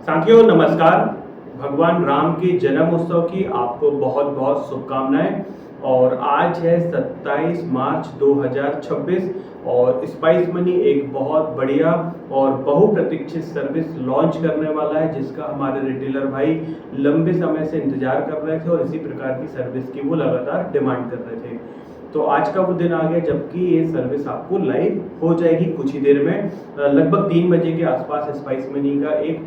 साथियों नमस्कार। भगवान राम के जन्म उत्सव की आपको बहुत बहुत शुभकामनाएं। और आज है 27 मार्च 2026 और स्पाइस मनी एक बहुत बढ़िया और बहुप्रतीक्षित सर्विस लॉन्च करने वाला है, जिसका हमारे रिटेलर भाई लंबे समय से इंतजार कर रहे थे और इसी प्रकार की सर्विस की वो लगातार डिमांड कर रहे थे। तो आज का वो दिन आ गया जबकि ये सर्विस आपको लाइव हो जाएगी कुछ ही देर में। लगभग 3 बजे के आसपास स्पाइस मनी का एक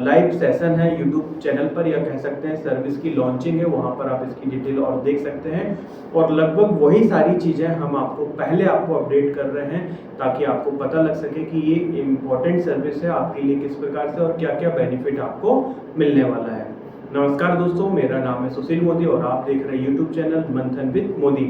लाइव सेशन है यूट्यूब चैनल पर, या कह सकते हैं सर्विस की लॉन्चिंग है, वहाँ पर आप इसकी डिटेल और देख सकते हैं। और लगभग वही सारी चीज़ें हम आपको अपडेट कर रहे हैं ताकि आपको पता लग सके कि ये इम्पोर्टेंट सर्विस है आपके लिए किस प्रकार से और क्या क्या बेनिफिट आपको मिलने वाला है। नमस्कार दोस्तों, मेरा नाम है सुशील मोदी और आप देख रहे हैं यूट्यूब चैनल मंथन विद मोदी।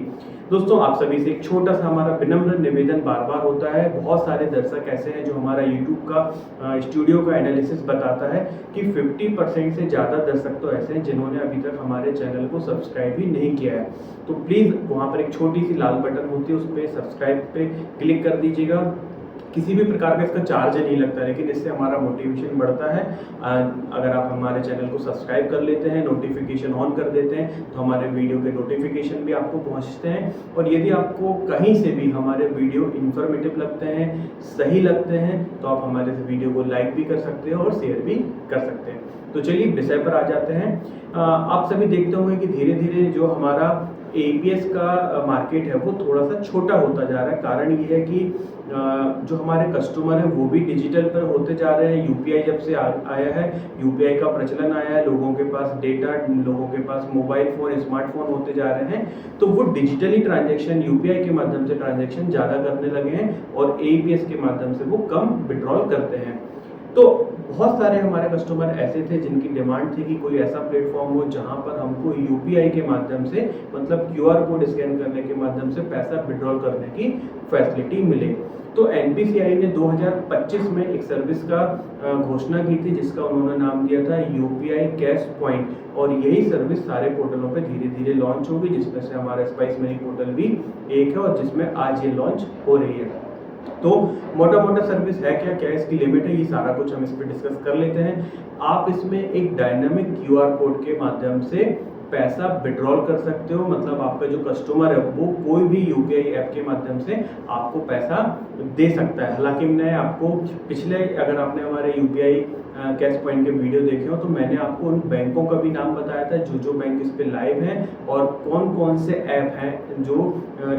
दोस्तों, आप सभी से एक छोटा सा हमारा विनम्र निवेदन बार बार होता है। बहुत सारे दर्शक ऐसे हैं जो हमारा यूट्यूब का स्टूडियो का एनालिसिस बताता है कि 50% से ज़्यादा दर्शक तो ऐसे हैं जिन्होंने अभी तक हमारे चैनल को सब्सक्राइब ही नहीं किया है। तो प्लीज़ वहाँ पर एक छोटी सी लाल बटन होती है, उस पर सब्सक्राइब पे क्लिक कर दीजिएगा। किसी भी प्रकार का इसका चार्ज नहीं लगता, लेकिन इससे हमारा मोटिवेशन बढ़ता है। अगर आप हमारे चैनल को सब्सक्राइब कर लेते हैं, नोटिफिकेशन ऑन कर देते हैं, तो हमारे वीडियो के नोटिफिकेशन भी आपको पहुंचते हैं। और यदि आपको कहीं से भी हमारे वीडियो इन्फॉर्मेटिव लगते हैं, सही लगते हैं, तो आप हमारे इस वीडियो को लाइक भी कर सकते हैं और शेयर भी कर सकते हैं। तो चलिए विषय पर आ जाते हैं। आप सभी देखते होंगे कि धीरे धीरे जो हमारा एपीएस का मार्केट है वो थोड़ा सा छोटा होता जा रहा है। कारण ये है कि जो हमारे कस्टमर हैं वो भी डिजिटल पर होते जा रहे हैं। यूपीआई जब से आया है, यूपीआई का प्रचलन आया है, लोगों के पास डेटा, लोगों के पास मोबाइल फ़ोन, स्मार्टफोन होते जा रहे हैं, तो वो डिजिटली ट्रांजैक्शन यूपीआई के माध्यम से ट्रांजैक्शन ज़्यादा करने लगे हैं और एपीएस के माध्यम से वो कम विड्रॉल करते हैं। तो बहुत सारे हमारे कस्टमर ऐसे थे जिनकी डिमांड थी कि कोई ऐसा प्लेटफॉर्म हो जहां पर हमको यूपीआई के माध्यम से, मतलब क्यूआर कोड स्कैन करने के माध्यम से पैसा विड्रॉल करने की फैसिलिटी मिले। तो एनपीसीआई ने 2025 में एक सर्विस का घोषणा की थी जिसका उन्होंने नाम दिया था यूपीआई कैश पॉइंट, और यही सर्विस सारे पोर्टलों पे धीरे धीरे लॉन्च होगी, जिसमें से हमारा स्पाइस मनी पोर्टल भी एक है और जिसमें आज ये लॉन्च हो रही है। तो मोटा मोटा सर्विस है क्या इसकी लिमिट है, ये सारा कुछ हम इस पर डिस्कस कर लेते हैं। आप इसमें एक डायनामिक क्यूआर कोड के माध्यम से पैसा विड्रॉल कर सकते हो, मतलब आपका जो कस्टमर है वो कोई भी यूपीआई ऐप के माध्यम से आपको पैसा दे सकता है। हालांकि मैंने आपको पिछले, अगर आपने हमारे यूपीआई कैश पॉइंट के वीडियो देखे हो तो मैंने आपको उन बैंकों का भी नाम बताया था जो बैंक इस पे लाइव हैं और कौन कौन से ऐप हैं जो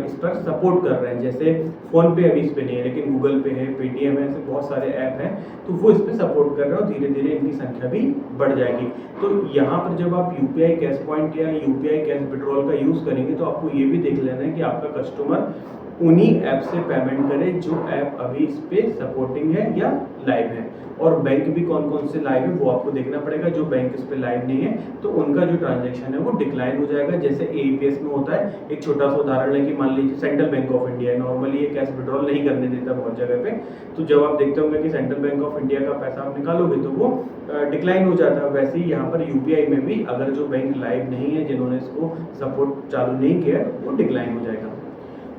इस पर सपोर्ट कर रहे हैं। जैसे फ़ोन पे अभी इस पे नहीं है, लेकिन गूगल पे है, पेटीएम है, ऐसे बहुत सारे ऐप हैं, तो वो इस पे सपोर्ट कर रहे हैं और धीरे धीरे इनकी संख्या भी बढ़ जाएगी। तो यहाँ पर जब आप यूपीआई कैश पॉइंट या यूपीआई कैश विड्रॉल का यूज़ करेंगे तो आपको ये भी देख लेना है कि आपका कस्टमर उन्हीं ऐप से पेमेंट करे जो ऐप अभी इस पे सपोर्टिंग है या लाइव है। और बैंक भी कौन कौन से लाइव है वो आपको देखना पड़ेगा। जो बैंक इस पे लाइव नहीं है तो उनका जो ट्रांजैक्शन है वो डिक्लाइन हो जाएगा। जैसे एईपीएस में होता है, एक छोटा सा उदाहरण है कि मान लीजिए सेंट्रल बैंक ऑफ इंडिया है, नॉर्मली ये कैश विड्रॉल नहीं करने देता बहुत जगह पे, तो जब आप देखते होंगे कि सेंट्रल बैंक ऑफ इंडिया का पैसा आप निकालोगे तो वो डिक्लाइन हो जाता है। वैसे ही यहाँ पर यूपीआई में भी अगर जो बैंक लाइव नहीं है, जिन्होंने इसको सपोर्ट चालू नहीं किया, वो डिक्लाइन हो जाएगा।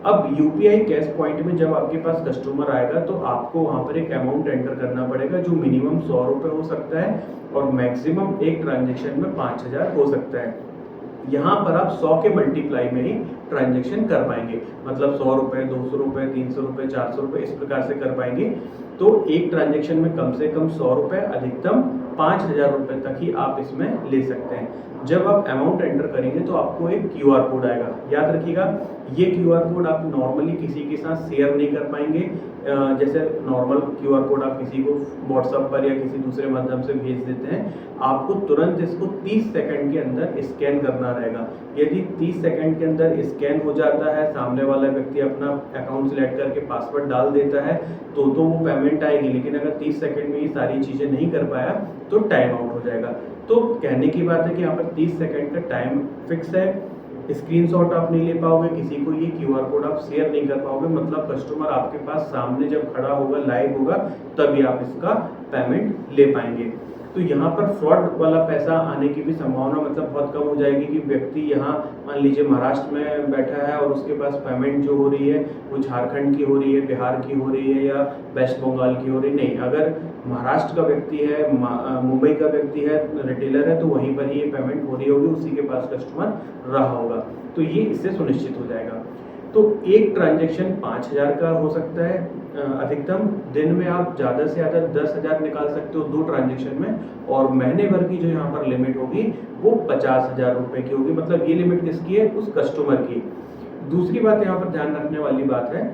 अब यूपीआई कैश पॉइंट में जब आपके पास कस्टमर आएगा तो आपको वहाँ पर एक अमाउंट एंटर करना पड़ेगा जो मिनिमम 100 रुपये हो सकता है और मैक्सिमम एक ट्रांजेक्शन में 5000 हो सकता है। यहाँ पर आप 100 के मल्टीप्लाई में ही ट्रांजेक्शन कर पाएंगे, मतलब 100 रुपये, 200 रुपये, 300 रुपये, 400 रुपये, इस प्रकार से कर पाएंगे। तो एक ट्रांजेक्शन में कम से कम 100 रुपये, अधिकतम 5000 रुपये तक ही आप इसमें ले सकते हैं। जब आप अमाउंट एंटर करेंगे तो आपको एक क्यूआर कोड आएगा। याद रखिएगा, ये क्यूआर कोड आप नॉर्मली किसी के साथ शेयर नहीं कर पाएंगे। जैसे नॉर्मल क्यूआर कोड आप किसी को व्हाट्सएप पर या किसी दूसरे माध्यम से भेज देते हैं, आपको तुरंत इसको 30 सेकंड के अंदर स्कैन करना रहेगा। यदि 30 सेकंड के अंदर स्कैन हो जाता है, सामने वाला व्यक्ति अपना अकाउंट सेलेक्ट करके पासवर्ड डाल देता है तो वो पेमेंट आएगी। लेकिन अगर 30 सेकंड में ये सारी चीज़ें नहीं कर पाया तो टाइम आउट हो जाएगा। तो कहने की बात है कि यहाँ पर 30 सेकंड का टाइम फिक्स है। स्क्रीनशॉट आप नहीं ले पाओगे, किसी को ये क्यूआर कोड आप शेयर नहीं कर पाओगे, मतलब कस्टमर आपके पास सामने जब खड़ा होगा, लाइव होगा, तभी आप इसका पेमेंट ले पाएंगे। तो यहाँ पर फ्रॉड वाला पैसा आने की भी संभावना मतलब बहुत कम हो जाएगी कि व्यक्ति यहाँ मान लीजिए महाराष्ट्र में बैठा है और उसके पास पेमेंट जो हो रही है वो झारखंड की हो रही है, बिहार की हो रही है या वेस्ट बंगाल की हो रही नहीं। अगर महाराष्ट्र का व्यक्ति है, मुंबई का व्यक्ति है, रिटेलर है, तो वहीं पर ही ये पेमेंट हो रही होगी, उसी के पास कस्टमर रहा होगा, तो ये इससे सुनिश्चित हो जाएगा। तो एक ट्रांजैक्शन 5,000 का हो सकता है अधिकतम। दिन में आप ज़्यादा से ज़्यादा 10,000 निकाल सकते हो 2 ट्रांजैक्शन में, और महीने भर की जो यहाँ पर लिमिट होगी वो 50,000 रुपये की होगी। मतलब ये लिमिट किसकी है? उस कस्टमर की। दूसरी बात यहाँ पर ध्यान रखने वाली बात है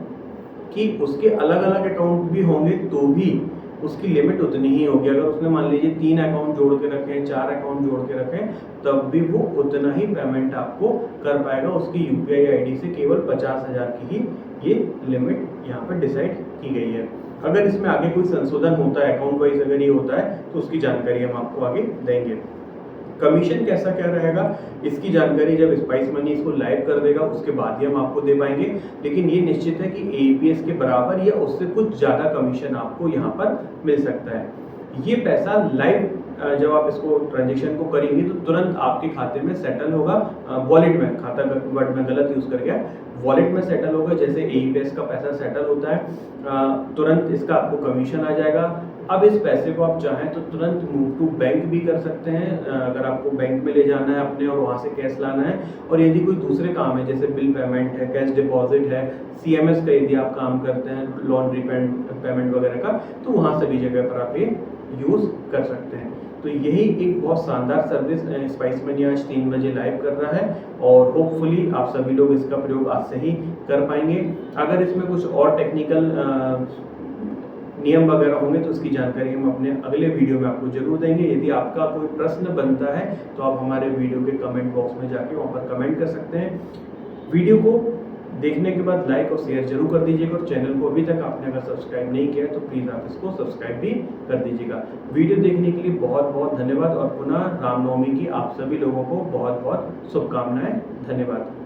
कि उसके अलग अलग अकाउंट भी होंगे तो भी उसकी लिमिट उतनी ही होगी। अगर उसने मान लीजिए 3 अकाउंट जोड़ के रखें, 4 अकाउंट जोड़ के रखें, तब भी वो उतना ही पेमेंट आपको कर पाएगा। उसकी यूपीआई आईडी से केवल 50,000 की ही ये लिमिट यहाँ पर डिसाइड की गई है। अगर इसमें आगे कोई संशोधन होता है, अकाउंट वाइज अगर ये होता है, तो उसकी जानकारी हम आपको आगे देंगे। कमीशन कैसा क्या रहेगा इसकी जानकारी जब स्पाइस मनी इसको लाइव कर देगा उसके बाद ही हम आपको दे पाएंगे, लेकिन ये निश्चित है कि एईपीएस के बराबर या उससे कुछ ज़्यादा कमीशन आपको यहाँ पर मिल सकता है। ये पैसा लाइव जब आप इसको ट्रांजेक्शन को करेंगे तो तुरंत आपके खाते में सेटल होगा, वॉलेट में, खाता का वर्ड में गलत यूज़ कर गया, वॉलेट में सेटल होगा। जैसे एईपीएस का पैसा सेटल होता है तुरंत इसका आपको कमीशन आ जाएगा। अब इस पैसे को आप चाहें तो तुरंत मूव टू बैंक भी कर सकते हैं, अगर आपको बैंक में ले जाना है अपने और वहाँ से कैश लाना है, और यदि कोई दूसरे काम है जैसे बिल पेमेंट है, कैश डिपॉजिट है, सीएमएस का यदि आप काम करते हैं, लोन पेमेंट वगैरह का, तो वहाँ सभी जगह पर आप ये यूज़ कर सकते हैं। तो यही एक बहुत शानदार सर्विस स्पाइस मनी आज 3 बजे लाइव कर रहा है, और होपफुली आप सभी लोग इसका प्रयोग आज से ही कर पाएंगे। अगर इसमें कुछ और टेक्निकल नियम वगैरह होंगे तो उसकी जानकारी हम अपने अगले वीडियो में आपको जरूर देंगे। यदि आपका कोई प्रश्न बनता है तो आप हमारे वीडियो के कमेंट बॉक्स में जाके वहाँ पर कमेंट कर सकते हैं। वीडियो को देखने के बाद लाइक और शेयर जरूर कर दीजिएगा, और चैनल को अभी तक आपने अगर सब्सक्राइब नहीं किया है तो प्लीज़ आप इसको सब्सक्राइब भी कर दीजिएगा। वीडियो देखने के लिए बहुत बहुत धन्यवाद, और पुनः रामनवमी की आप सभी लोगों को बहुत बहुत शुभकामनाएं। धन्यवाद।